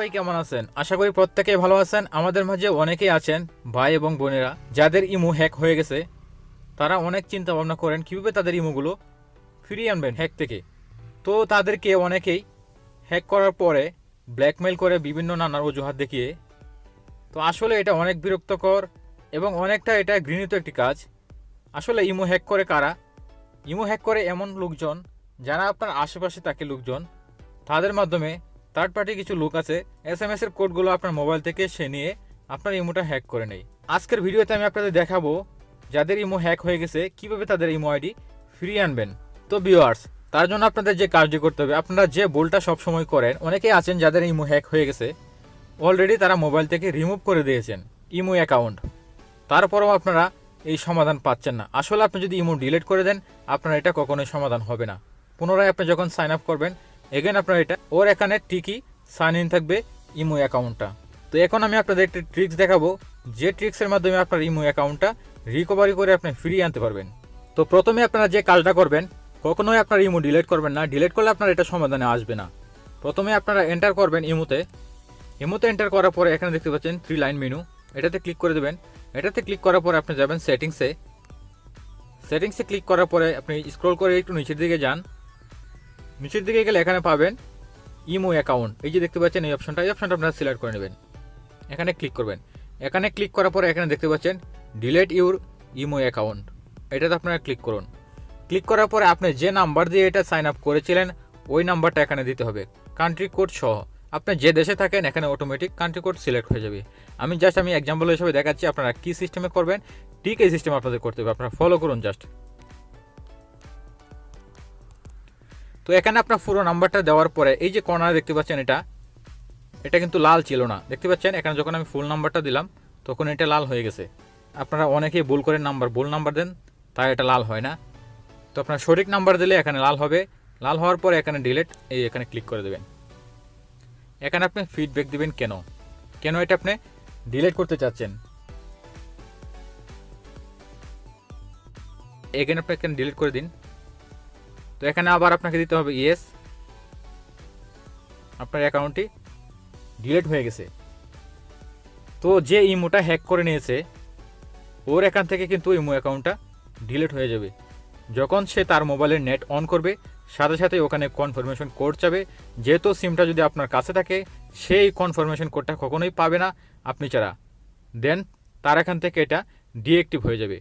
সবাই কেমন আছেন? আশা করি প্রত্যেকেই ভালো আছেন। আমাদের মাঝে অনেকেই আছেন ভাই এবং বোনেরা যাদের ইমো হ্যাক হয়ে গেছে। তারা অনেক চিন্তা ভাবনা করেন কিভাবে তাদের ইমোগুলো ফিরিয়ে আনবেন হ্যাক থেকে। তো তাদেরকে অনেকেই হ্যাক করার পরে ব্ল্যাকমেইল করে বিভিন্ন নানার অজুহাত দেখিয়ে। তো আসলে এটা অনেক বিরক্তকর এবং অনেকটা এটা ঘৃণিত একটি কাজ। আসলে ইমো হ্যাক করে কারা? ইমো হ্যাক করে এমন লোকজন যারা আপনার আশেপাশে থাকে লোকজন, তাদের মাধ্যমে থার্ড পার্টি কিছু লোক আছে এসএমএস এর কোডগুলো আপনার মোবাইল থেকে সে নিয়ে আপনার ইমোটা হ্যাক করে নেয়। আজকের ভিডিওতে আমি আপনাদের দেখাবো যাদের ইমো হ্যাক হয়ে গেছে কিভাবে তাদের ইমো আইডি ফিরিয়ে আনবেন। তো ভিউয়ার্স, তার জন্য আপনাদের যে কাজটি করতে হবে, আপনারা যে ভুলটা সবসময় করেন, অনেকেই আছেন যাদের ইমো হ্যাক হয়ে গেছে, অলরেডি তারা মোবাইল থেকে রিমুভ করে দিয়েছেন ইমো অ্যাকাউন্ট, তারপরেও আপনারা এই সমাধান পাচ্ছেন না। আসলে আপনি যদি ইমো ডিলিট করে দেন আপনার এটা কখনোই সমাধান হবে না। পুনরায় আপনি যখন সাইন আপ করবেন এগেন আপনার এটা ওর এখানে ঠিকই সাইন ইন থাকবে ইমো অ্যাকাউন্টটা। তো এখন আমি আপনাদের একটি ট্রিক্স দেখাবো, যে ট্রিক্সের মাধ্যমে আপনার ইমো অ্যাকাউন্টটা রিকভারি করে আপনি ফিরিয়ে আনতে পারবেন। তো প্রথমে আপনারা যে কাজটা করবেন, কখনোই আপনার ইমো ডিলিট করবেন না। ডিলিট করলে আপনার এটা সমাধানে আসবে না। প্রথমে আপনারা এন্টার করবেন ইমোতে এন্টার করার পরে এখানে দেখতে পাচ্ছেন 3 লাইন মেনু, এটাতে ক্লিক করে দেবেন। এটাতে ক্লিক করার পরে আপনি যাবেন সেটিংসে ক্লিক করার পরে আপনি স্ক্রল করে একটু নিচের দিকে যান। নিচের দিকে গেলে এখানে পাবেন ইমো অ্যাকাউন্ট, এই যে দেখতে পাচ্ছেন এই অপশনটা আপনারা সিলেক্ট করে নেবেন। এখানে ক্লিক করবেন। এখানে ক্লিক করার পরে এখানে দেখতে পাচ্ছেন ডিলিট ইউর ইমো অ্যাকাউন্ট, এটাতে আপনারা ক্লিক করুন। ক্লিক করার পরে আপনি যে নাম্বার দিয়ে এটা সাইন আপ করেছিলেন ওই নাম্বারটা এখানে দিতে হবে, কান্ট্রি কোড সহ। আপনি যে দেশে থাকেন এখানে অটোমেটিক কান্ট্রি কোড সিলেক্ট হয়ে যাবে। আমি এক্সাম্পল হিসেবে দেখাচ্ছি, আপনারা কি সিস্টেমে করবেন ঠিক এই সিস্টেম আপনাদের করতে হবে, আপনারা ফলো করুন জাস্ট। তো এখানে আপনার পুরো নাম্বারটা দেওয়ার পরে এই যে কর্নারে দেখতে পাচ্ছেন এটা কিন্তু লাল ছিল না, দেখতে পাচ্ছেন এখানে যখন আমি ফুল নাম্বারটা দিলাম তখন এটা লাল হয়ে গেছে। আপনারা অনেকেই ভুল করে ভুল নাম্বার দেন, তাই এটা লাল হয় না। তো আপনার সঠিক নাম্বার দিলে এখানে লাল হবে। লাল হওয়ার পরে এখানে ডিলিট, এখানে ক্লিক করে দেবেন। এখানে আপনি ফিডব্যাক দিবেন কেন এটা আপনি ডিলিট করতে চাচ্ছেন। এখানে আপনি এখানে ডিলিট করে দিন। তো এখানে আবার আপনাকে দিতে হবে ইয়েস, আপনার অ্যাকাউন্টটি ডিলিট হয়ে গেছে। তো যে ইমোটা হ্যাক করে নিয়েছে ওর এখান থেকে কিন্তু ইমো অ্যাকাউন্টটা ডিলিট হয়ে যাবে। যখন সে তার মোবাইলের নেট অন করবে সাথে সাথে ওখানে কনফার্মেশন কোড যাবে। যেহেতু সিমটা যদি আপনার কাছে থাকে সেই কনফার্মেশন কোডটা কখনোই পাবে না আপনি ছাড়া, দেন তার এখান থেকে এটা ডিঅ্যাক্টিভ হয়ে যাবে।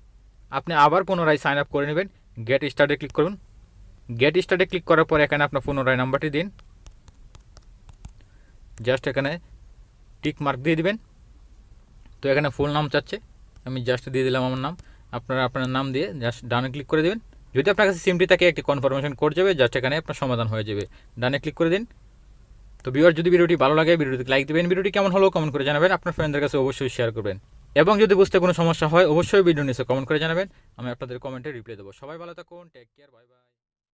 আপনি আবার পুনরায় সাইন আপ করে নেবেন। গেট স্টার্টে ক্লিক করুন। গেট স্টার্টে ক্লিক করার পর এখানে আপনার পুনরায় নাম্বারটি দিন, জাস্ট এখানে টিক মার্ক দিয়ে দিবেন। তো এখানে ফুল নাম চাচ্ছে, আমি জাস্ট দিয়ে দিলাম আমার নাম। আপনারা আপনার নাম দিয়ে জাস্ট ডানে ক্লিক করে দেবেন। যদি আপনার কাছে সিমটি থাকে একটি কনফার্মেশন কোড যাবে, জাস্ট এখানে আপনার সমাধান হয়ে যাবে। ডানে ক্লিক করে দিন। তো ভিউয়ার, যদি ভিডিওটি ভালো লাগে ভিডিওটি লাইক দেবেন। ভিডিওটি কেমন হলো কমেন্ট করে জানাবেন। আপনার ফ্রেন্ডদের কাছে অবশ্যই শেয়ার করবেন এবং যদি বুঝতে কোনো সমস্যা হয় অবশ্যই ভিডিও নিচে কমেন্ট করে জানাবেন। আমি আপনাদের কমেন্টে রিপ্লাই দেবো। সবাই ভালো থাকুন, টেক কেয়ার, বাই বাই।